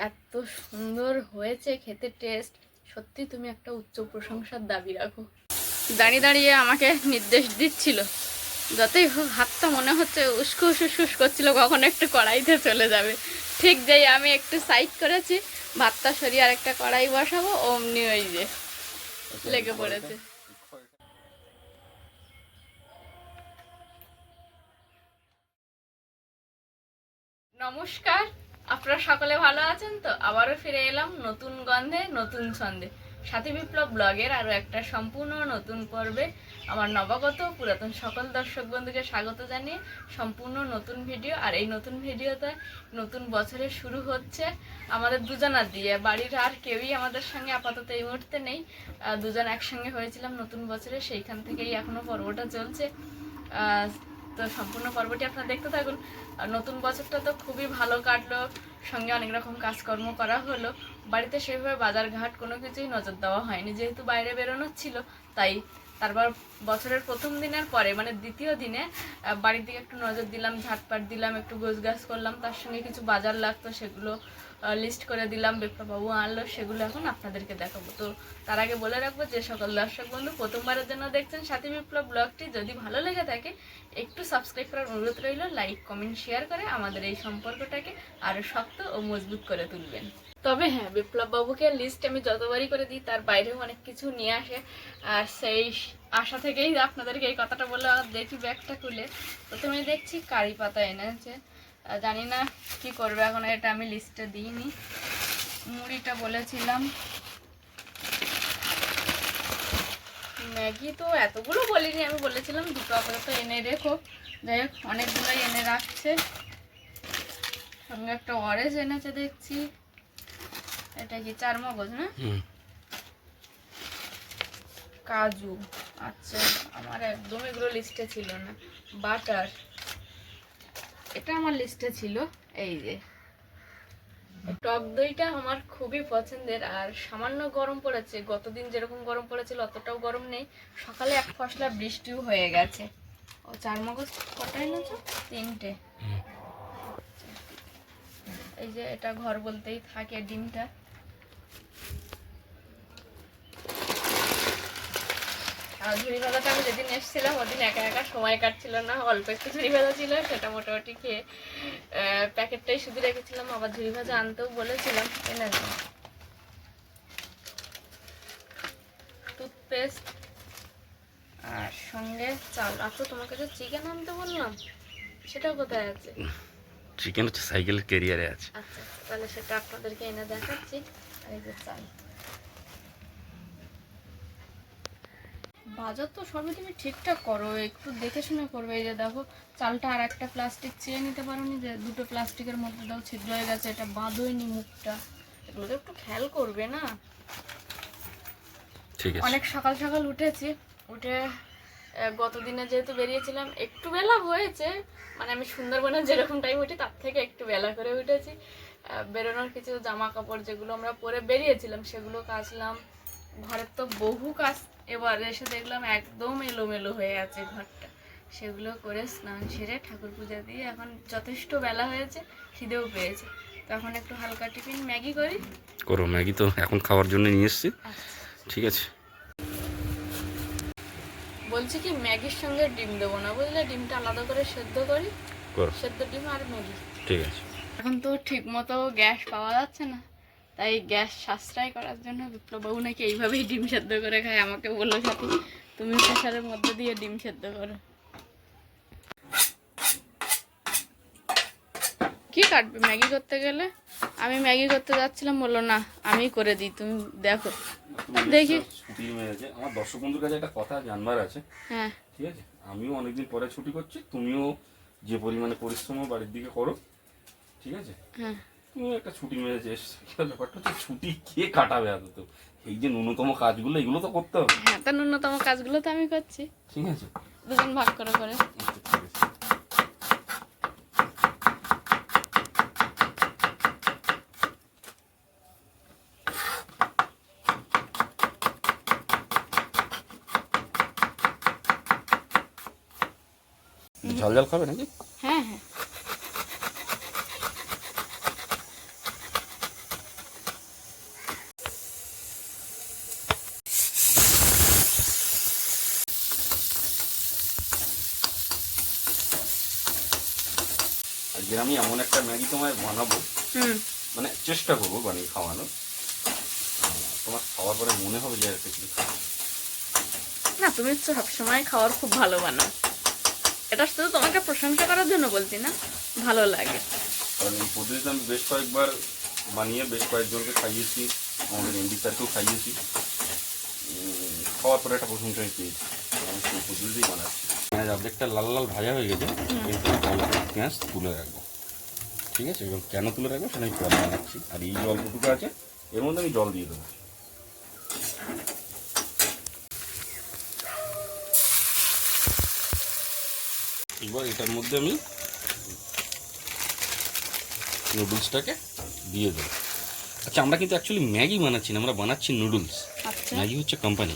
এত সুন্দর হয়েছে খেতে, টেস্ট সত্যি তুমি একটা উচ্চ প্রশংসার দাবি রাখো। দাঁড়িয়ে দাঁড়িয়ে আমাকে নির্দেশ দিচ্ছিল, যতই হোক হাতটা মনে হচ্ছে উস্কুস উস্কুস করছিল কখন একটু কড়াইতে চলে যাবে। ঠিক যেই আমি একটু সাইড করেছি, ভাতটা সরিয়ে আর একটা কড়াই বসাবো, অমনি ওই যে লেগে পড়েছে। নমস্কার, আপনারা সকলে ভালো আছেন তো? আবারও ফিরে এলাম নতুন গন্ধে নতুন ছন্দে, সাথী বিপ্লব ব্লগের আরও একটা সম্পূর্ণ নতুন পর্বে। আমার নবাগত পুরাতন সকল দর্শক বন্ধুকে স্বাগত জানিয়ে সম্পূর্ণ নতুন ভিডিও। আর এই নতুন ভিডিওতে নতুন বছরের শুরু হচ্ছে আমাদের দুজনার দিয়ে। বাড়ির আর কেউই আমাদের সঙ্গে আপাতত এই মুহূর্তে নেই, দুজন একসঙ্গে হয়েছিলাম নতুন বছরে, সেইখান থেকেই এখনও পর্বটা চলছে। তো সম্পূর্ণ পর্বটি আপনারা দেখতে থাকুন। নতুন বছরটা তো খুবই ভালো কাটলো, সঙ্গে অনেক রকম কাজকর্ম করা হলো। বাড়িতে সেভাবে বাজার ঘাট কোনো কিছুই নজর দেওয়া হয়নি, যেহেতু বাইরে বেরোনো ছিল। তাই তারপর বছরের প্রথম দিনের পরে মানে দ্বিতীয় দিনে বাড়ির দিকে একটু নজর দিলাম, ঝাটপাট দিলাম, একটু গোছগাছ করলাম। তার সঙ্গে কিছু বাজার লাগতো, সেগুলো লিস্ট করে দিলাম, বিপ্লববাবু আনলো, সেগুলো এখন আপনাদেরকে দেখাবো। তো তার আগে বলে রাখবো, যে সকল দর্শক বন্ধু প্রথমবারের জন্য দেখছেন সাথী বিপ্লব ব্লগটি, যদি ভালো লেগে থাকে একটু সাবস্ক্রাইব করার অনুরোধ রইল। লাইক কমেন্ট শেয়ার করে আমাদের এই সম্পর্কটাকে আরও শক্ত ও মজবুত করে তুলবেন। তবে হ্যাঁ, বিপ্লব বাবুকে লিস্ট আমি যতবারই করে দিই তার বাইরেও অনেক কিছু নিয়ে আসে, আর সেই আশা থেকেই আপনাদেরকে এই কথাটা বলে দেখি ব্যাগটা খুলে প্রথমে দেখছি কারি পাতা এনেছে। জানি না কি করবে এখন, এটা আমি লিস্টে দিইনি। মুড়িটা বলেছিলাম, ম্যাগি তো এতগুলো বলিনি, আমি বলেছিলাম দুটো আপাতত এনে রেখো। যাই হোক, অনেকগুলোই এনে রাখছে। সঙ্গে একটা অরেঞ্জ এনেছে দেখছি, এটা কি চারমগজ না? কাজু, আচ্ছা আমার একদম এগুলো লিস্টে ছিল না। বাটার, এটা আমার লিস্টে ছিল। এই যে টক দইটা আমার খুবই পছন্দের, আর সামান্য গরম পড়েছে, গতদিন যেরকম গরম পড়েছিল অতটাও গরম নেই। সকালে এক ফসলা বৃষ্টিও হয়ে গেছে। ও চারমগজ কটা এনেছো? 3টে। এই যে এটা ঘর বলতেই থাকে ডিমটা। আর ঝুড়ি ভাজাটা আমি যেদিন এসেছিলাম ওদিন একা একা সময় কাটছিল না, অল্প একটু ঝুড়ি ভাজা ছিল, সেটা মোটামুটি খেয়ে প্যাকেটটাই শুধু রেখেছিলাম। আবার ঝুড়ি ভাজা আনতেও বলেছিলাম, এনেছি। টুথপেস্ট আর সঙ্গে চাল। আচ্ছা তোমাকে যে চিকেন আনতে বললাম সেটা কোথায় আছে? চিকেন হচ্ছে সাইকেলের ক্যারিয়ারে আছে। আচ্ছা তাহলে সেটা আপনাদেরকে এনে দেখাচ্ছি। এই যে চাল, বাজার তো সবই তুমি ঠিকঠাক করো, একটু দেখে শুনে করবে। এই যে দেখো চালটা আর একটা প্লাস্টিক চেয়ে নিতে পারোনি, যে দুটো প্লাস্টিকের মধ্যে দাও ছিদ্র হয়ে গেছে, এটা বাঁধোয়নি মুখটা, এগুলো তো একটু খেয়াল করবে না। ঠিক আছে। অনেক সকাল সকাল উঠেছি, উঠে গতদিনে যেহেতু বেরিয়েছিলাম একটু বেলা হয়েছে, মানে আমি সুন্দরবনে যেরকম টাইম উঠি তার থেকে একটু বেলা করে উঠেছি। বেরোনোর কিছু জামা কাপড় যেগুলো আমরা পরে বেরিয়েছিলাম সেগুলো কাচলাম। ঘরের তো বহু কাজ, এবার এসে দেখলাম একদম এলোমেলো হয়ে আছে ঘরটা, সেগুলো করে স্নান সেরে ঠাকুর পূজা দিয়ে এখন যথেষ্ট বেলা হয়েছে, খিদেও পেয়েছে। তখন একটু হালকা টিফিন ম্যাগি করি। করো, ম্যাগি তো এখন খাওয়ার জন্য নিয়ে এসেছি। ঠিক আছে, বলছি কি ম্যাগির সঙ্গে ডিম দেবো না, বুঝলে, ডিমটা আলাদা করে সেদ্ধ করি, করো। সেদ্ধ ডিম আর ম্যাগি। ঠিক আছে। এখন তো ঠিক মতো গ্যাস পাওয়া যাচ্ছে না, তাই গ্যাস সাশ্রয় করার জন্য বিপ্লববাবু নাকি এইভাবেই ডিম সেদ্ধ করে খায়। আমাকে বললো সাথী তুমি প্রেসারের মধ্যে দিয়ে ডিম সেদ্ধ করো। কি কাটবে ম্যাগি করতে গেলে? আমি ম্যাগি করতে যাচ্ছিলাম, বললো না আমি করে দিই, তুমি দেখো। দেখি, আমার দর্শক বন্ধুর কাছে একটা কথা জানবার আছে। হ্যাঁ ঠিক আছে, আমিও অনেকদিন পরে ছুটি করছি, তুমিও যে পরিমাণে পরিশ্রম বাড়ির দিকে করো, ঠিক আছে, হ্যাঁ তুমি একটা ছুটি মেরেছে এসছো। ব্যাপারটা হচ্ছে ছুটি কে কাটাবে আদত? এই যে ন্যূনতম কাজগুলো এগুলো তো করতে হবে। হ্যাঁ, তা ন্যূনতম কাজগুলো তো আমি করছি, ঠিক আছে, দুজন ভাগ করে করে। ঝাল ঝাল খাবে নাকি? হ্যাঁ হ্যাঁ, আজকে আমি এমন একটা ম্যাগি তোমায় বানাবো, হুম। মানে চেষ্টা করবো বানিয়ে খাওয়ানো, তোমার খাওয়ার পরে মনে হবে যে একটা কিছু খাবো। না, তুমি তো সবসময় খাওয়ার খুব ভালো বানাও, এটা শুধু তোমাকে প্রশংসা করার জন্য বলছি না, ভালো লাগে। কারণ এই পদ্ধতিতে আমি বেশ কয়েকবার বানিয়ে বেশ কয়েকজনকে খাইয়েছি, আমাদের এমডি স্যারকেও খাইয়েছি, খাওয়ার পরে একটা প্রশংসা আমি পেয়েছি। আমি সেই পদ্ধতিতেই বানাচ্ছি। পেঁয়াজ অর্ধেকটা লাল লাল ভাজা হয়ে গেছে, কিন্তু অল্প পেঁয়াজ তুলে রাখবো, ঠিক আছে? এবং কেন তুলে রাখবো সেটা আমি পরে বানাচ্ছি। আর এই যে অল্পটুকু আছে এর মধ্যে আমি জল দিয়ে দেবো। এবার এটার মধ্যে আমি নুডলসটাকে দিয়ে দেবো। আচ্ছা, আমরা কিন্তু অ্যাকচুয়ালি ম্যাগি বানাচ্ছি না, আমরা বানাচ্ছি নুডলস। আচ্ছা ম্যাগি হচ্ছে কোম্পানি,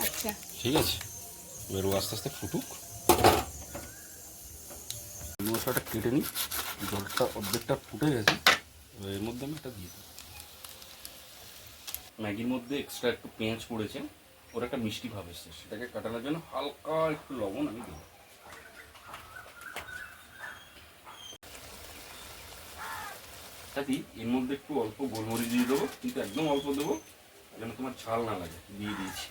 আচ্ছা। ঠিক আছে? এবার ও আস্তে আস্তে ফুটুক। মশলাটা কেটে নিই, জলটা অর্ধেকটা ফুটে গেছে, এবার এর মধ্যে আমি এটা দিয়ে দেবো। ম্যাগির মধ্যে এক্সট্রা একটু পেঁয়াজ পড়েছে, ওর একটা মিষ্টি ভাব এসছে, সেটাকে কাটানোর জন্য হালকা একটু লবণ আমি দেবো। সাথে এর মধ্যে একটু অল্প গোলমরিচ দিয়ে দেবো, কিন্তু একদম অল্প দেবো যেন তোমার ঝাল না লাগে। দিয়ে দিয়েছি।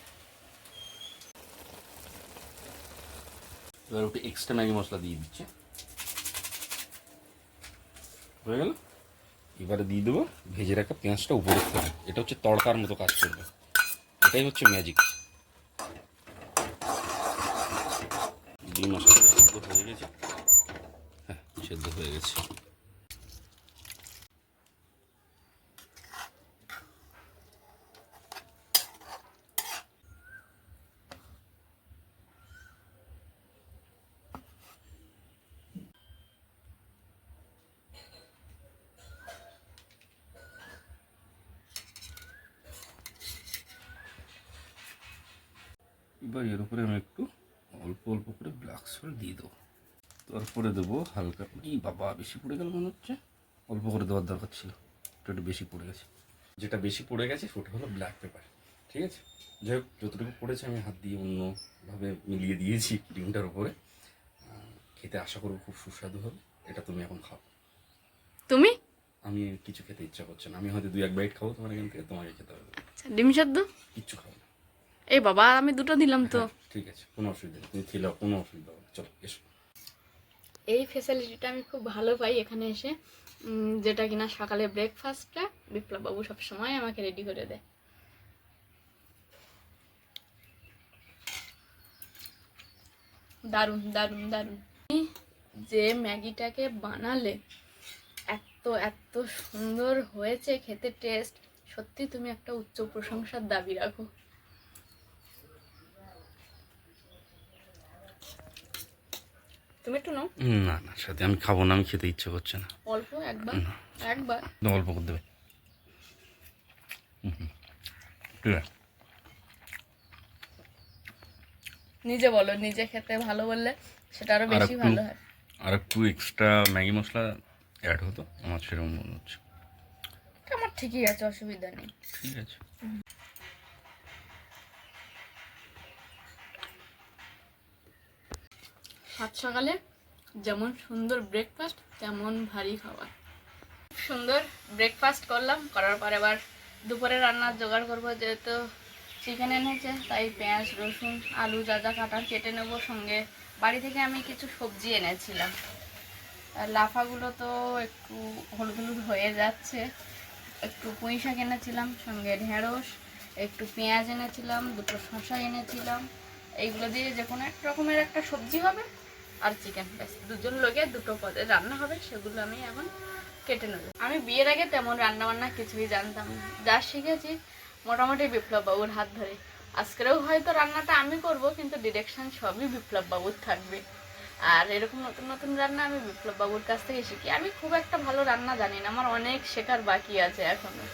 এবার ওটা এক্সট্রা ম্যাগি মশলা দিয়ে দিচ্ছে, হয়ে গেল। এবারে দিয়ে দেবো ভেজে রাখা পেঁয়াজটা উপরে থেকে, এটা হচ্ছে তড়কার মতো কাজ করবে, এটাই হচ্ছে ম্যাজিক। ডিম মশলা সেদ্ধ হয়ে গেছে, হ্যাঁ সেদ্ধ হয়ে গেছে। এবার এর উপরে আমি একটু অল্প অল্প করে ব্ল্যাক সল্ট দিয়ে দেবো। তারপরে দেবো হালকা, এই বাবা বেশি পড়ে গেল মনে হচ্ছে, অল্প করে দেওয়ার দরকার ছিল, একটু বেশি পড়ে গেছে। যেটা বেশি পড়ে গেছে সেটা হলো ব্ল্যাক পেপার, ঠিক আছে? যাই হোক, যতটুকু পড়েছে আমি হাত দিয়ে অন্যভাবে মিলিয়ে দিয়েছি ডিমটার উপরে। খেতে আশা করবো খুব সুস্বাদু হবে। এটা তুমি এখন খাও। তুমি? আমি কিছু খেতে ইচ্ছা করছে না, আমি হয়তো 2-1 বাইট খাবো তোমার এখান থেকে, তোমাকে খেতে হবে। আচ্ছা, ডিম সেদ্ধ কিচ্ছু খাবো না। এই বাবা, আমি দুটো দিলাম তো। হ্যাঁ, ঠিক আছে, কোনো অসুবিধা নেই, তুমি খেলেও কোনো অসুবিধা হবে না। চলো এসো। এই ফ্যাসিলিটিটা আমি খুব ভালো পাই এখানে এসে, যেটা কিনা সকালে ব্রেকফাস্টটা বিপ্লব বাবু সবসময় আমাকে রেডি করে দেয়। দারুণ দারুণ দারুণ। যে ম্যাগিটাকে বানালে এত এত সুন্দর হয়েছে খেতে, টেস্ট সত্যি তুমি একটা উচ্চ প্রশংসার দাবি রাখো। তুমি একটু নাও। না না, সাথে আমি খাবো না, আমি খেতে ইচ্ছে করছে না। অল্প একবার, একবার অল্প করে দেবে। ঠিক আছে। নিজে বলো, নিজে খেতে ভালো বললে সেটা আরো বেশি ভালো হয়। আর একটু এক্সট্রা ম্যাগি মশলা অ্যাড হতো, আমার সেরকম মনে হচ্ছে। আমার ঠিকই আছে, অসুবিধা নেই। ঠিক আছে। সাত সকালে যেমন সুন্দর ব্রেকফাস্ট তেমন ভারী খাবার। সুন্দর ব্রেকফাস্ট করলাম, করার পর এবার দুপুরে রান্নার জোগাড় করবো। যেহেতু চিকেন এনেছে তাই পেঁয়াজ রসুন আলু যা যা কাটা কেটে নেবো। সঙ্গে বাড়ি থেকে আমি কিছু সবজি এনেছিলাম, আর লাফাগুলো তো একটু হলুদ হলুদ হয়ে যাচ্ছে। একটু পুঁই শাক এনেছিলাম, সঙ্গে ঢেঁড়স, একটু পেঁয়াজ এনেছিলাম, দুটো শসা এনেছিলাম। এইগুলো দিয়ে যে কোনো এক রকমের একটা সবজি হবে, আর চিকেন, ব্যাস দুজন লোকে দুটো পদে রান্না হবে। সেগুলো আমি এখন কেটে নেব। আমি বিয়ের আগে তেমন রান্না বান্না কিছুই জানতাম না, যা শিখেছি মোটামুটি বিপ্লব বাবুর হাত ধরে। আজকেও হয়তো রান্নাটা আমি করব, কিন্তু ডিরেকশন সবই বিপ্লব বাবুর থাকবে। আর এরকম নতুন নতুন রান্না আমি বিপ্লব বাবুর কাছ থেকে শিখি। আমি খুব একটা ভালো রান্না জানি না, আমার অনেক শেখার বাকি আছে এখনো।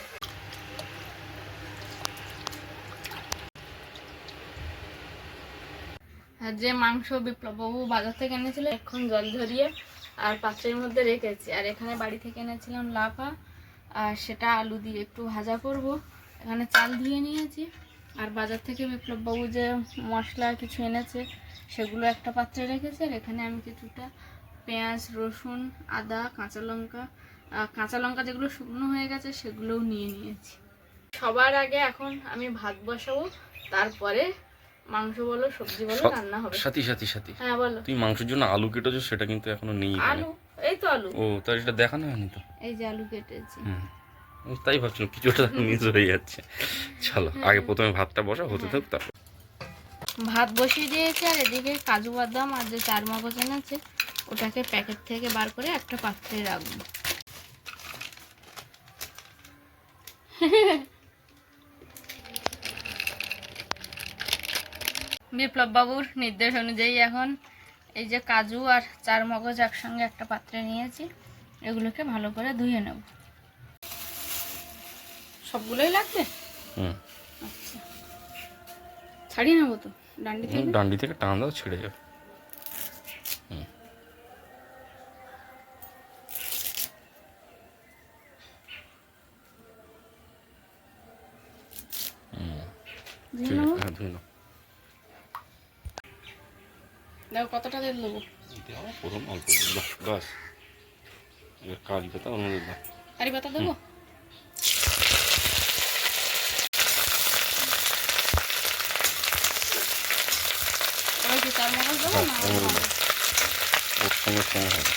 আর যে মাংস বিপ্লববাবু বাজার থেকে এনেছিল এখন জল ঝরিয়ে আর পাত্রের মধ্যে রেখেছি। আর এখানে বাড়ি থেকে এনেছিলাম লাফা, আর সেটা আলু দিয়ে একটু ভাজা করব। এখানে চাল ধুয়ে নিয়েছি। আর বাজার থেকে বিপ্লববাবু যে মশলা কিছু এনেছে সেগুলো একটা পাত্রে রেখেছে। আর এখানে আমি কিছুটা পেঁয়াজ, রসুন, আদা, কাঁচা লঙ্কা যেগুলো শুকনো হয়ে গেছে সেগুলোও নিয়ে নিয়েছি। সবার আগে এখন আমি ভাত বসাবো, তারপরে মাংস বলো সবজি বলো রান্না হবে। সাথী সাথী সাথী, হ্যাঁ বলো। তুমি মাংসের জন্য আলু কেটেছো, সেটা কিন্তু এখনো নেই এখানে। আলু, এই তো আলু। ও, তার এটা দেখানো হয়নি তো। এই যে আলু কেটেছি। আমি তাই ভাবছিলাম কিছুটা মিস হয়ে যাচ্ছে। চলো আগে প্রথমে ভাতটা বসা হতে থাক, তারপর ভাত বসিয়ে দিয়েছি, আর এদিকে কাজু বাদাম আর যে চারমগজ আছে ওটাকে প্যাকেট থেকে বার করে একটা পাত্রে রাখবো। বিপ্লব বাবুর নির্দেশ অনুযায়ী এখন এই যে কাজু আর চারমগজ একসঙ্গে একটা পাত্রে নিয়েছি, এগুলোকে ভালো করে ধুয়ে নেব। সবগুলোই লাগবে? আচ্ছা, ছাড়িয়ে নেবো তো ডান্ডি থেকে টান দাও, ছেড়ে যাবে। ধুয়ে নাও। দেখো কতটা তেল দেবো। প্রথম অল্প বাস, কারি পাতা অন্য দাও। কারি পাতা দেবো? এবার কি চারমগজ দেবো না? ওর সঙ্গে সঙ্গে হবে।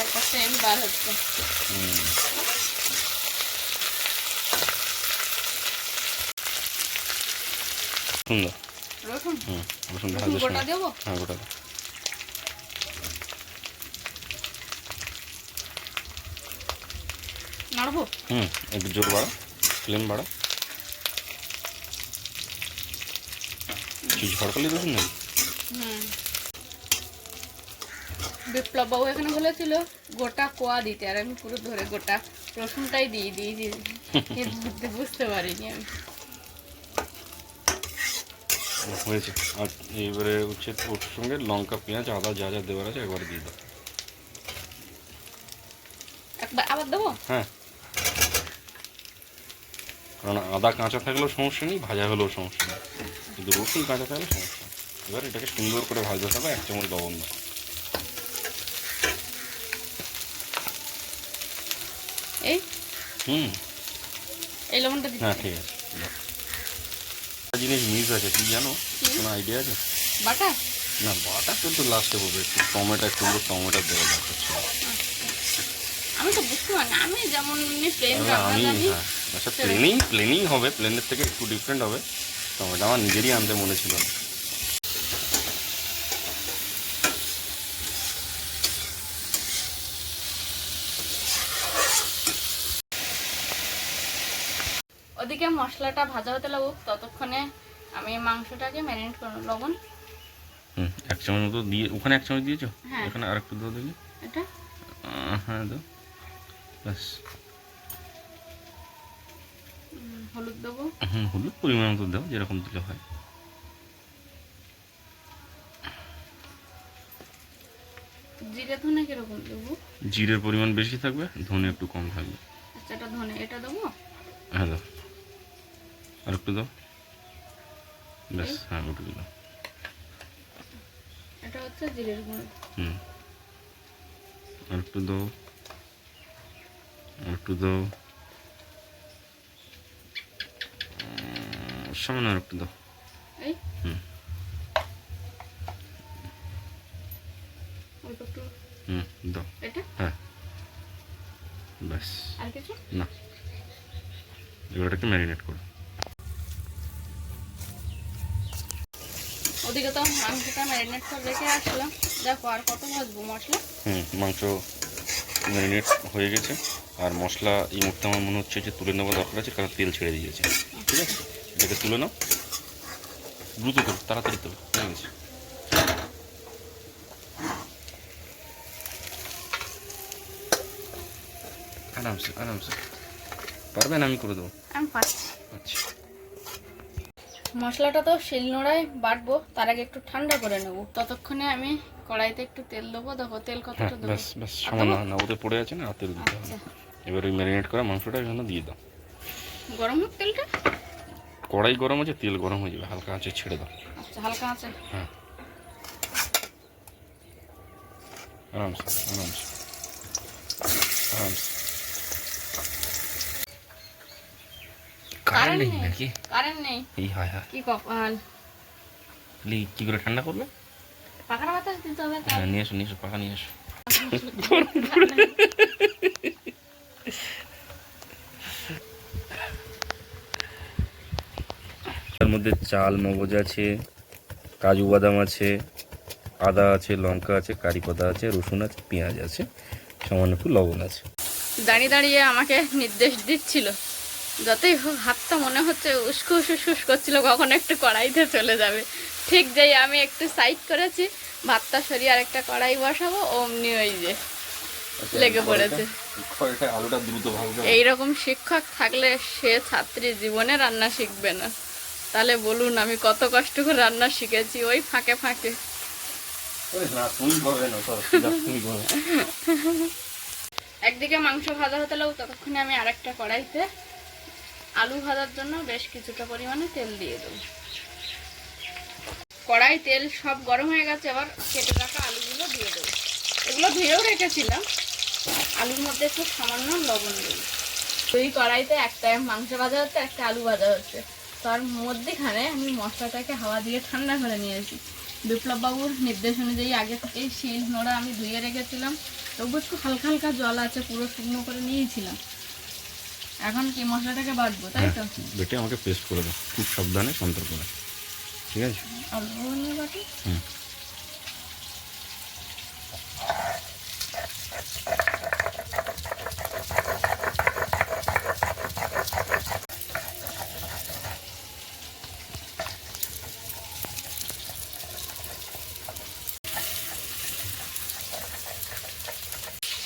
একটা সেন্ট বার হচ্ছে। সুন্দর। রসুন? রসুন গোটা দেবো? হ্যাঁ, গোটা দাও। নাড়বো? একটু জোর বাড়া, ফ্লেম বাড়া। চিজ হড়কালি রসুন নেই। বিপ্লব বাবু এখানে বলেছিল গোটা কোয়া দিতে, আর আমি পুরো ধরে গোটা রসুনটাই দিয়ে বুঝতে পারিনি আমি। হয়েছে। আর এবারে হচ্ছে ওর সঙ্গে লঙ্কা, পেঁয়াজ, আদা যা যা দেওয়ার আছে একবার দিয়ে দাও। একবার আবার দেবো? হ্যাঁ, কারণ আদা কাঁচা থাকলেও সমস্যা নেই, ভাজা হলেও সমস্যা নেই, কিন্তু রসুন কাঁচা থাকলে সমস্যা। এবার এটাকে সুন্দর করে ভাজতে হবে। 1 চামচ লবণ দাও। এই এই লবণটা দিচ্ছি। হ্যাঁ, ঠিক আছে। একটা জিনিস মিস আছে, কি জানো? কোনো আইডিয়া আছে? বাটা? না, বাটা তো লাস্টে বলবে। একটু টমেটো দেওয়া দরকার ছিল। আমি তো বুঝতে পারি না, আমি যেমন প্লেন আমি আচ্ছা, প্লেনিং হবে, প্লেনের থেকে একটু ডিফারেন্ট হবে। টমেটো আমার নিজেরই আনতে মনে ছিল না। ওদিকে মশলাটা ভাজা হতে লাগুক, ততক্ষণে আমি মাংসটাকে ম্যারিনেট করব। লবণ 1 চামচ মতো দিয়ে, ওখানে 1 চামচ দিয়েছো? হ্যাঁ। এখানে আর একটু দাও দেখি। এটা হ্যাঁ দাও, ব্যাস। হলুদ দেবো? হলুদ পরিমাণ মতো দাও, যেরকম দিলে হয়। জিরে ধনে কিরকম দেবো? জিরের পরিমাণ বেশি থাকবে, ধনে একটু কম থাকবে। আচ্ছা, এটা ধনে, এটা দেবো? হ্যাঁ দাও, আর একটু দাও, ব্যাস। হ্যাঁ, ওটু দাও। এটা হচ্ছে জিরের গুঁড়ো। আর একটু দাও, আর একটু দাও, সামান্য আর একটু দাও। এই দাও। এটা? হ্যাঁ, ব্যাস। আর কিছু না, এবারটাকে ম্যারিনেট করো। ওদিকে তো মাংসটা ম্যারিনেট করে রেখে আসলাম। দেখো আর কত ভাজবো মশলা? মাংস ম্যারিনেট হয়ে গেছে, আর মশলা এই মুহূর্তে আমার মনে হচ্ছে যে তুলে নেওয়া দরকার আছে, কারণ তেল ছেড়ে দিয়েছে। ঠিক আছে, এটাকে তুলে নাও, দ্রুত করো, তাড়াতাড়ি তোলো, হয়ে গেছে। আরামসে আরামসে পারবেন, আমি করে দেবো। আমি পাচ্ছি। আচ্ছা, মশলাটা তো শিলনোড়ায় বাটবো, তার আগে একটু ঠান্ডা করে নেব। ততক্ষণে আমি কড়াইতে একটু তেল দেবো। দেখো তেল কতটা দেবো? ব্যাস ব্যাস, সামান্য না, ওতে পড়ে আছে না, তেল দিতে হবে। আচ্ছা, এবার ওই ম্যারিনেট করা মাংসটা এখানে দিয়ে দাও। গরম হোক তেলটা। কড়াই গরম আছে, তেল গরম হয়ে যাবে, হালকা আঁচে ছেড়ে দাও। আচ্ছা, হালকা আছে। হ্যাঁ, আরামসে আরামসে আরামসে। কারেন্ট নেই নাকি? কারেন্ট নেই। এই হায় হায়, কি কপাল। কি করে ঠান্ডা করবে? পাখার বাতাস দিতে হবে। হ্যাঁ, নিয়ে এসো পাখা নিয়ে এসো। তার মধ্যে চাল মগজ আছে, কাজু বাদাম আছে, আদা আছে, লঙ্কা আছে, কারি পাতা আছে, রসুন আছে, পেঁয়াজ আছে, সামান্য একটু লবণ আছে। দাঁড়িয়ে দাঁড়িয়ে আমাকে নির্দেশ দিচ্ছিল, যতই হোক হাতটা মনে হচ্ছে উস্কুস উস্কুস করছিল কখন একটু কড়াইতে চলে যাবে। ঠিক যেই আমি একটু সাইড করেছি, ভাতটা সরিয়ে আর একটা কড়াই বসাবো, অমনি ওই যে লেগে পড়েছে। আলুটা দ্রুত ভাজবে। এইরকম শিক্ষক থাকলে সে ছাত্রী জীবনে রান্না শিখবে না। তাহলে বলুন আমি কত কষ্ট করে রান্না শিখেছি ওই ফাঁকে ফাঁকে। একদিকে মাংস ভাজা হতে লাগবে, ততক্ষণে আমি আরেকটা কড়াইতে আলু ভাজার জন্য বেশ কিছুটা পরিমাণে তেল দিয়ে দেবো। কড়াই তেল সব গরম হয়ে গেছে, এবার কেটে রাখা আলুগুলো দিয়ে দেবো। এগুলো ধুয়েও রেখেছিলাম। আলুর মধ্যে একটু সামান্য লবণ দেবো। দুই কড়াইতে একটা মাংস ভাজা হচ্ছে, একটা আলু ভাজা হচ্ছে। তার মধ্যেখানে আমি মশলাটাকে হাওয়া দিয়ে ঠান্ডা করে নিয়েছি। বিপ্লব বাবুর নির্দেশ অনুযায়ী আগে থেকেই শিল নোড়া আমি ধুয়ে রেখেছিলাম। তবু একটু হালকা হালকা জল আছে, পুরো শুকনো করে নিয়েছিলাম। এখন কি মশলাটাকে বাটবো, তাই তো? বেটে আমাকে পেস্ট করে দাও, খুব সাবধানে, সন্তর্ক করে। ঠিক আছে, অল্প নিয়ে বাটি।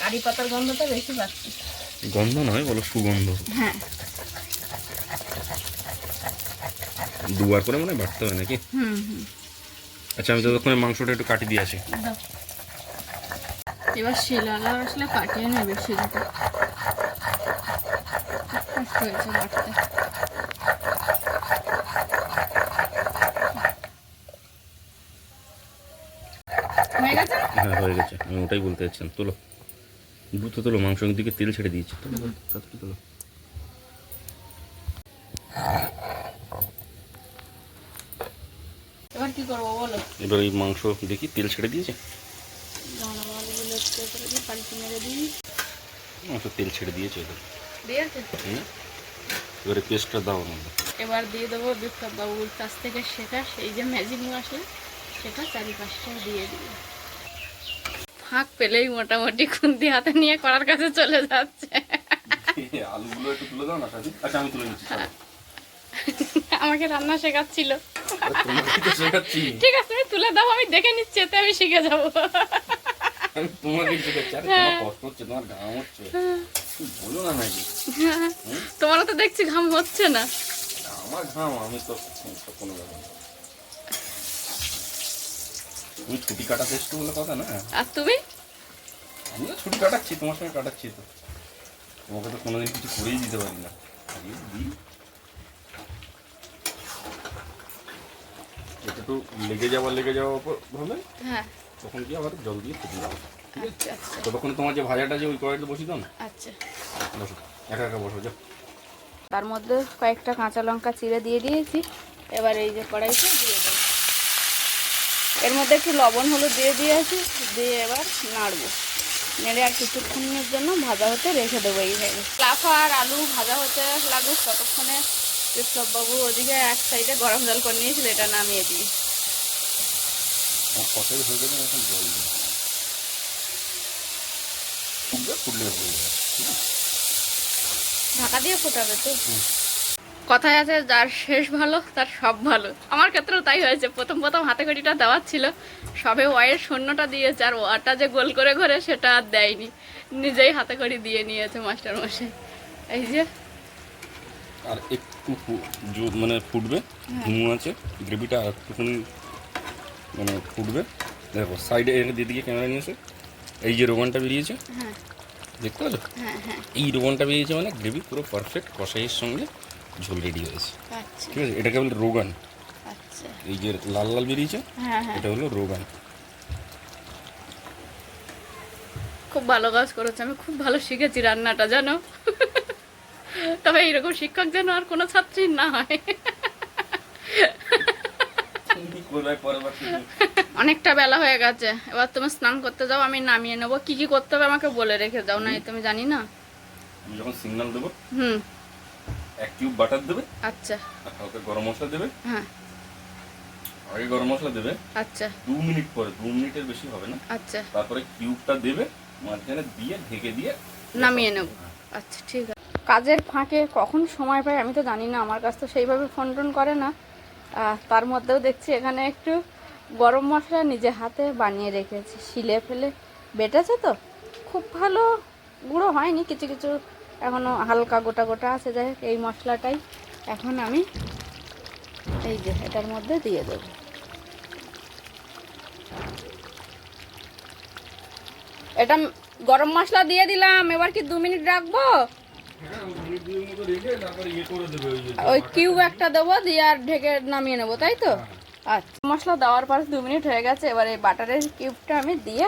কারি পাতার গন্ধটা বেশি পাচ্ছি। গন্ধ নয়, বলো সুগন্ধ। হ্যাঁ, দুবার করে মানে বাটতে হবে নাকি? হুম হুম। আচ্ছা, আমি ততক্ষণে মাংসটা একটু কাটি দিয়ে আসি। দাও। এবার শিলালা আসলে কাটিয়ে নেবে শিলটা। কষ্ট হয়েছে বাটতে। হয়ে গেছে? হ্যাঁ, হয়ে গেছে, আমি ওটাই বলতে চাচ্ছিলাম। তোলো, দ্রুত তোলো, মাংসের দিকে তেল ছেড়ে দিয়েছি। তোলো, তাড়াতাড়ি তোলো। এবার কি করবো বলো? এবার এই মাংস দেখি তেল ছেড়ে দিয়েছে। আলুগুলো একটু করে দিই, পাল্টি মেরে দিই। মাংস তেল ছেড়ে দিয়েছে এদের। দিয়েছে? এবারে পেস্টটা দাও না। এবার দিয়ে দেবো বিপ্লব বাবুর কাছ থেকে শেখা সেই যে ম্যাজিক মশলা, সেটা চারিপাশটা দিয়ে দিই। ফাঁক পেলেই মোটামুটি খুন্তি হাতে নিয়ে করার কাছে চলে যাচ্ছে। আলুগুলো একটু তুলে দাও না। আচ্ছা, আমি তুলে নিচ্ছি। আমাকে রান্না শেখাচ্ছিল। তোমাকে তো শেখাচ্ছি। ঠিক আছে, তুমি তুলে দাও, আমি দেখে নিচ্ছি, এতে আমি শিখে যাবো। আমি তোমাকে শেখাচ্ছি। আরে তোমার কষ্ট হচ্ছে, তোমার ঘাম হচ্ছে, বলো না নাকি? তোমারও তো দেখছি ঘাম হচ্ছে না। আমার ঘাম, আমি তো কোনো ব্যাপার না। তুমি ছুটি কাটাতে এসছো বলে কথা না। আর তুমি? আমিও ছুটি কাটাচ্ছি, তোমার সঙ্গে কাটাচ্ছি তো। তোমাকে তো কোনোদিন কিছু করেই দিতে পারি না। এটা তো লেগে যাওয়া ভাবে। হ্যাঁ, তখন কি আবার জল দিয়ে ফুটিয়ে দাও। ঠিক আছে? আচ্ছা আচ্ছা ততক্ষণ তোমার যে ভাজাটা যে ওই কড়াইতে বসিয়ে দাও না। আচ্ছা। বসো, একা একা বসো, যাও। তার মধ্যে কয়েকটা কাঁচা লঙ্কা চিড়ে দিয়ে দিয়েছি। এবার এই যে কড়াইতে দিয়ে দেবো। এর মধ্যে একটু লবণ হলুদ দিয়ে দিয়েছি, দিয়ে এবার নাড়বো। নেড়ে আর কিছুক্ষণের জন্য ভাজা হতে রেখে দেবো। এইভাবে লাফা আর আলু ভাজা হতে লাগুক, ততক্ষণে বিপ্লববাবু ওদিকে এক সাইডে গরম জল করে নিয়েছিল, এটা নামিয়ে দিই। কষাই হয়ে গেছে, এখন জল দিই। ফুটলে হয়ে যাবে। ঢাকা দিয়ে ফোটাবে তো। কথায় আছে, যার শেষ ভালো তার সব ভালো। আমার ক্ষেত্রেও তাই হয়েছে। প্রথম প্রথম হাতে খড়িটা দেওয়ার ছিল, সবে ওয়াইয়ের শূন্যটা দিয়েছে, আর ওয়াটা যে গোল করে ঘরে সেটা আর দেয়নি, নিজেই হাতে খড়ি দিয়ে নিয়েছে মাস্টার মশাই। এই যে আর একটু মানে ফুটবে, ধুমু আছে, গ্রেভিটা আর একটুখানি মানে ফুটবে। দেখো সাইডে দিদিকে ক্যামেরা নিয়েছে, এই যে রোগানটা বেরিয়েছে, হ্যাঁ, দেখতে পাচ্ছ হ্যাঁ হ্যাঁ। এই রোগানটা বেরিয়েছে মানে গ্রেভি পুরো পারফেক্ট কষাইয়ের সঙ্গে ঝোল রেডি হয়েছে। আচ্ছা ঠিক আছে, এটাকে বলে রোগান। আচ্ছা। এই যে লাল লাল বেরিয়েছে হ্যাঁ হ্যাঁ, এটা হলো রোগান। খুব ভালো কাজ করেছে, আমি খুব ভালো শিখেছি রান্নাটা জানো। তবে এইরকম শিক্ষক যেন আর কোনো ছাত্রীর না হয়। অনেকটা বেলা হয়ে গেছে, এবার তুমি স্নান করতে যাও, আমি নামিয়ে নেবো। কি কি করতে হবে আমাকে বলে রেখে যাও, না তুমি জানি না। আমি যখন সিগন্যাল দেবো হুম 1 কিউব বাটার দেবে, আচ্ছা আর হালকা গরম মশলা দেবে। হ্যাঁ আগে গরম মশলা দেবে, আচ্ছা 2 মিনিট পরে, 2 মিনিটের বেশি হবে না, আচ্ছা তারপরে কিউবটা দেবে, মাঝখানে দিয়ে ঢেকে দিয়ে নামিয়ে নেব। আচ্ছা ঠিক আছে। কাজের ফাঁকে কখন সময় পাই আমি তো জানি না, আমার কাছ তো সেইভাবে ফোন টোন করে না। তার মধ্যেও দেখছি এখানে একটু গরম মশলা নিজে হাতে বানিয়ে রেখেছি, শিলে ফেলে বেটেছে তো, খুব ভালো গুঁড়ো হয়নি, কিছু কিছু এখনও হালকা গোটা গোটা আছে। যাই হোক, এই মশলাটাই এখন আমি এই যে এটার মধ্যে দিয়ে দেবো। এটা গরম মশলা দিয়ে দিলাম, এবার কি 2 মিনিট রাখবো? ওই কিউব একটা দেবো, দিয়ে আর ঢেকে নামিয়ে নেবো, তাই তো? আচ্ছা, মশলা দেওয়ার পর 2 মিনিট হয়ে গেছে, এবার এই বাটারের কিউবটা আমি দিয়ে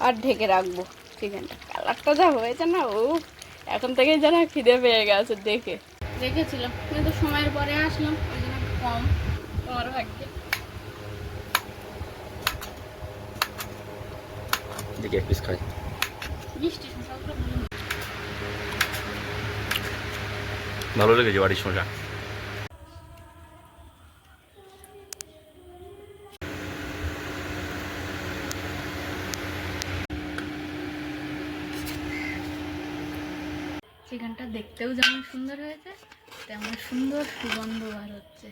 আর ঢেকে রাখবো চিকেনটা। কালারটা যা হয়েছে না, ও এখন থেকেই যেন খিদে পেয়ে গেছে দেখে। রেখেছিলাম কিন্তু সময়ের পরে আসলাম, ওই জন্য কম তোমার ভাগ্যে। দেখি এক পিস খাই। মিষ্টি শসাগুলো ভালো লেগেছে বাড়ির সোজা। চিকেনটা দেখতেও যেমন সুন্দর হয়েছে, তেমন সুন্দর সুগন্ধ বার হচ্ছে,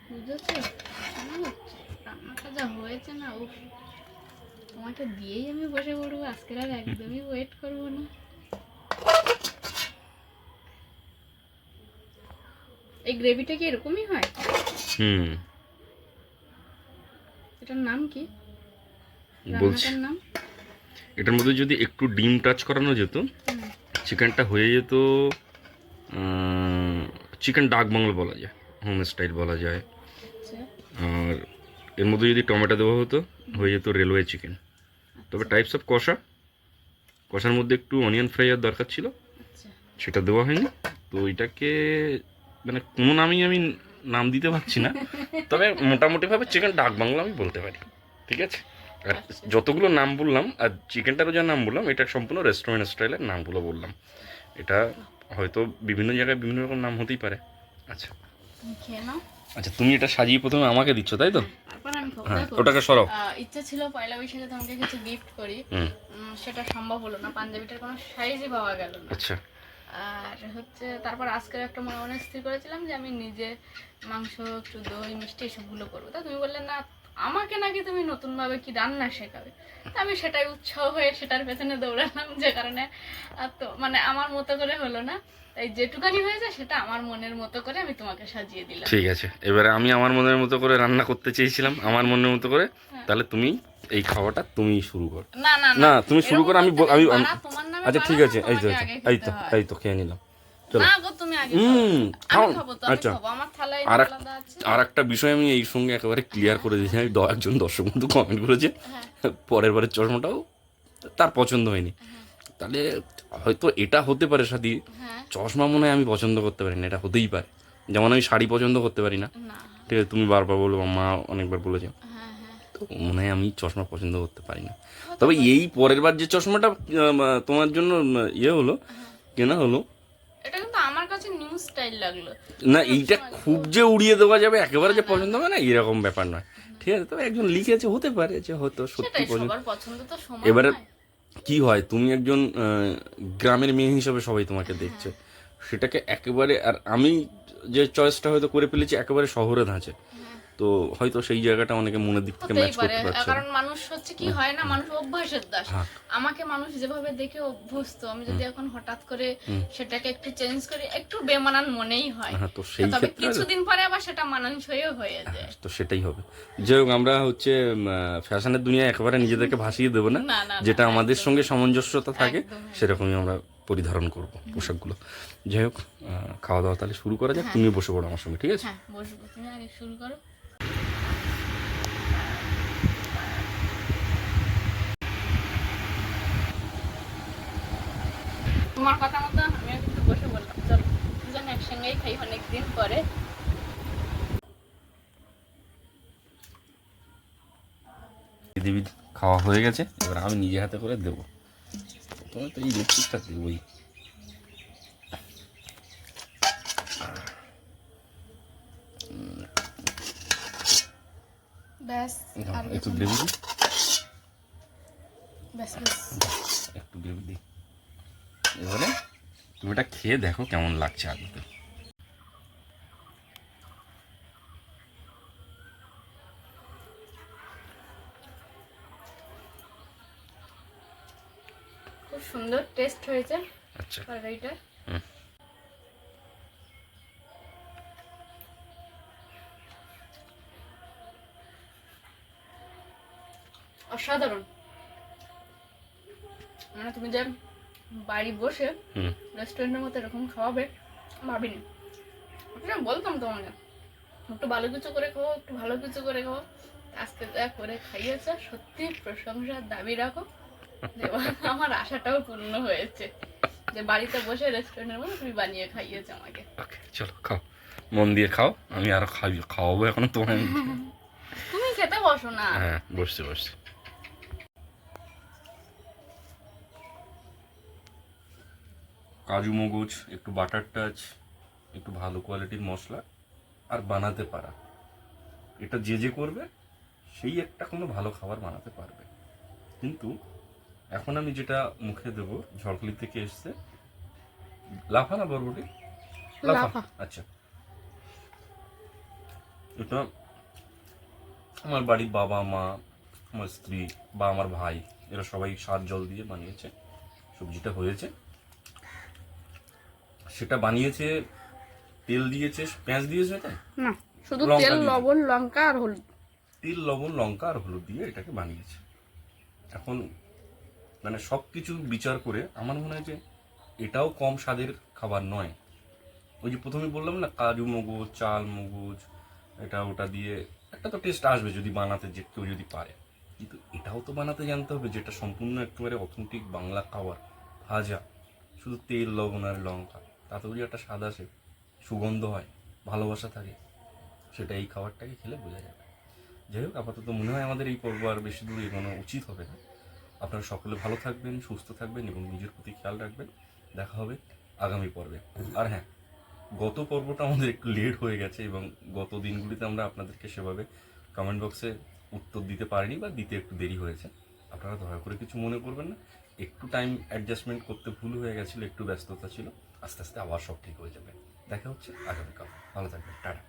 বুঝেছো? কেমন হচ্ছে রান্নাটা যা হয়েছে না, ও তোমাকে দিয়েই আমি বসে পড়বো আজকে, আর একদমই ওয়েট করবো না। এই গ্রেভিটা কি এরকমই হয়? এটার নাম কি, বলছি রান্নাটার নাম? এটার মধ্যে যদি একটু ডিম টাচ করানো যেত, চিকেনটা হয়ে যেত চিকেন ডাক বাংলা বলা যায়, হোম স্টাইল বলা যায়। আচ্ছা আর এর মধ্যে যদি টমেটো দেওয়া হতো হয়ে যেত রেলওয়ে চিকেন। তবে টাইপস অফ কষার মধ্যে একটু অনিয়ন ফ্রাই এর দরকার ছিল, আচ্ছা সেটা দেওয়া হয়নি। তো এটাকে মানে কোনো নামই আমি নাম দিতে পারছি না, তবে মোটামুটিভাবে চিকেন ডাক বাংলা আমি বলতে পারি। ঠিক আছে, আর যতগুলো নাম বললাম আর চিকেনটারও যা নাম বললাম, এটা সম্পূর্ণ রেস্টুরেন্ট স্টাইলের নামগুলো বললাম। এটা হয়তো বিভিন্ন জায়গায় বিভিন্ন রকম নাম হতেই পারে। আচ্ছা তুমি খেয়ে নাও। আচ্ছা, তুমি এটা সাজিয়ে প্রথমে আমাকে দিচ্ছ তাই তো? তারপর আমি খাবো। হ্যাঁ, দেখো, ওটাকে সরাও। ইচ্ছা ছিল পয়লা বৈশাখে তোমাকে কিছু গিফট করি, হুম সেটা সম্ভব হলো না, পাঞ্জাবিটার কোনো সাইজই পাওয়া গেল না। আচ্ছা আর হচ্ছে তারপর আজকে একটা মনে মনে স্থির করেছিলাম যে আমি নিজে মাংস, একটু দই, মিষ্টি এসবগুলো করবো। তা তুমি বললে না, আমাকে নাকি তুমি নতুনভাবে কি রান্না শেখাবে। তা আমি সেটাই উৎসাহ হয়ে সেটার পেছনে দৌড়ালাম, যে কারণে আর তো মানে আমার মতো করে হলো না, তাই যেটুকানি হয়েছে সেটা আমার মনের মতো করে আমি তোমাকে সাজিয়ে দিলাম। ঠিক আছে, এবারে আমি আমার মনের মতো করে রান্না করতে চেয়েছিলাম, আমার মনের মতো করে। তাহলে তুমি এই খাওয়াটা তুমি শুরু করো। না না না তুমি শুরু করো, আমি এরকম আমি বলতে নেই, আমি- পাড়া তোমার নামে আচ্ছা ঠিক পাড়া আছে, না, এই তো তোমাকে আগে এই খেতে তো হয়। এই তো খেয়ে নিলাম, চলো। না গো, তুমি আগে খাও। খাও। আমি খাবো তো, আমি আচ্ছা, খাবো, আমার থালায় আর আলাদা আছে। আর একটা বিষয় আমি এই সঙ্গে একেবারে ক্লিয়ার করে দিয়েছি, আমি একজন দর্শক বন্ধু কমেন্ট করেছে হ্যাঁ পরের বারের চশমাটাও তার পছন্দ হয়নি। তাহলে হয়তো এটা হতে পারে সাথী, হ্যাঁ চশমা মনে হয় আমি পছন্দ করতে পারি না, এটা হতেই পারে। যেমন আমি শাড়ি পছন্দ করতে পারি না, না ঠিক আছে, তুমি বারবার বলো, মা অনেকবার বলেছে, হ্যাঁ হ্যাঁ তো মনে হয় আমি চশমা পছন্দ করতে পারি না। তবে এই পরের বার যে চশমাটা তোমার জন্য ইয়ে হলো, কেনা হলো, এটা কিন্তু আমার কাছে নিউ স্টাইল লাগলো। না এইটা খুব যে উড়িয়ে দেওয়া যাবে একেবারে যে পছন্দ হবে না এরকম ব্যাপার নয়। ঠিক আছে, তবে একজন লিখেছে, হতে পারে যে হয়তো সত্যি সেটাই, পছন্দ। সবার পছন্দ তো সমান এবারে নয়। কি হয়, তুমি একজন গ্রামের মেয়ে হিসাবে সবাই তোমাকে দেখছে, সেটাকে একেবারে, আর আমি যে চয়েসটা হয়তো করে ফেলেছি একেবারে শহরে ধাঁচে, তো হয়তো সেই জায়গাটা অনেকে মনের দিক থেকে হতেই ম্যাচ পারে, করতে পারছে না। কারণ মানুষ হচ্ছে কি হয় না, মানুষ অভ্যাসের দাস। হ্যাঁ। আমাকে মানুষ যেভাবে দেখে অভ্যস্ত, আমি যদি এখন হঠাৎ করে হুম। সেটাকে একটু চেঞ্জ করি, একটু বেমানান মনেই হয়। হ্যাঁ, তো সেই তবে ক্ষেত্রে কিছুদিন পরে আবার সেটা মানানসইও হয়ে যায়। তো সেটাই হবে। যাই হোক, আমরা হচ্ছে ফ্যাশনের দুনিয়ায় একেবারে নিজেদেরকে ভাসিয়ে দেবো না, না, না, না, যেটা আমাদের একদম সঙ্গে না। সামঞ্জস্যতা থাকে একদম, একদম। সেরকমই আমরা পরিধারণ করব পোশাকগুলো। যাই হোক, খাওয়া দাওয়া তাহলে শুরু করা যাক। হ্যাঁ। তুমি বসে পড়ো আমার সঙ্গে, ঠিক আছে? হ্যাঁ, বসবো, তুমি আগে শুরু করো। তোমার কথা মতো আমিও কিন্তু বসে বললাম, চলো দুজন একসঙ্গেই খাই অনেকদিন পরে। দিদি খাওয়া হয়ে গেছে, এবার আমি নিজে হাতে করে দেবো। প্রথমে তো এই লিপস্টিকটা দেবই। ব্যাস, আর একটু কিছু না। গ্রেভি দিই, ব্যাস ব্যাস। একটু গ্রেভি দিই। এবারে তুমি এটা খেয়ে দেখো কেমন লাগছে আলুতে। খুব সুন্দর টেস্ট হয়েছে আচ্ছা। তরকারিটা। হুম। অসাধারণ। মানে তুমি যে বাড়ি বসে হুম। রেস্টুরেন্টের মতো এরকম খাওয়াবে ভাবিনি। ওটা বলতাম তোমাকে একটু ভালো কিছু করে খাও, একটু ভালো কিছু করে খাও। আজকে যা করে খাইয়েছে, সত্যি প্রশংসার দাবি রাখো। যে এবার আমার আশাটাও পূর্ণ হয়েছে, যে বাড়িতে বসে রেস্টুরেন্টের মতো তুমি বানিয়ে খাইয়েছো আমাকে। ওকে, চলো খাও, মন দিয়ে খাও। আমি আরো খাওয়াবো এখন তোমার। তুমি খেতে বসো না। হ্যাঁ, বসছি বসছি। কাজু মগজ, একটু বাটার টাচ, একটু ভালো কোয়ালিটির মশলা আর বানাতে পারা, এটা যে যে করবে সেই একটা কোনো ভালো খাবার বানাতে পারবে। কিন্তু এখন আমি যেটা মুখে দেবো, ঝড়খালি থেকে এসছে, লাফা না বরবটি? লাফা। আচ্ছা, এটা আমার বাড়ির বাবা মা, আমার স্ত্রী বা আমার ভাই, এরা সবাই সার জল দিয়ে বানিয়েছে। সবজিটা হয়েছে, সেটা বানিয়েছে, তেল দিয়েছে, পেঁয়াজ দিয়েছে, তাই না, শুধু লঙ্কা তেল, দিয়েছে। লবণ, লঙ্কা আর হলুদ। তেল, লবণ, লঙ্কা আর হলুদ দিয়ে এটাকে বানিয়েছে। এখন মানে সব কিছু বিচার করে আমার মনে হয় যে এটাও কম স্বাদের খাবার নয়। ওই যে প্রথমে বললাম না, কাজু মগজ, চাল মগজ, এটা ওটা দিয়ে একটা তো টেস্ট আসবে যদি বানাতে, যে কেউ যদি পারে। কিন্তু এটাও তো বানাতে জানতে হবে, যেটা সম্পূর্ণ একেবারে অথেন্টিক বাংলা খাবার। ভাজা, শুধু তেল, লবণ আর লঙ্কা, তাতে যদি একটা স্বাদ আসে, সুগন্ধ হয়, ভালোবাসা থাকে, সেটা এই খাবারটাকে খেলে বোঝা যাবে। যাই হোক, আপাতত মনে হয় আমাদের এই পর্ব আর বেশি দূর এগোনো উচিত হবে না। আপনারা সকলে ভালো থাকবেন, সুস্থ থাকবেন এবং নিজের প্রতি খেয়াল রাখবেন। দেখা হবে আগামী পর্বে। আর হ্যাঁ, গত পর্বটা আমাদের একটু লেট হয়ে গেছে এবং গত দিনগুলিতে আমরা আপনাদেরকে সেভাবে কমেন্ট বক্সে উত্তর দিতে পারিনি বা দিতে একটু দেরি হয়েছে। আপনারা দয়া করে কিছু মনে করবেন না, একটু টাইম অ্যাডজাস্টমেন্ট করতে ভুল হয়ে গেছিলো, একটু ব্যস্ততা ছিল। আস্তে আস্তে আবার সব ঠিক হয়ে যাবে। দেখা হচ্ছে আগামীকাল। ভালো থাকবেন, টাটা।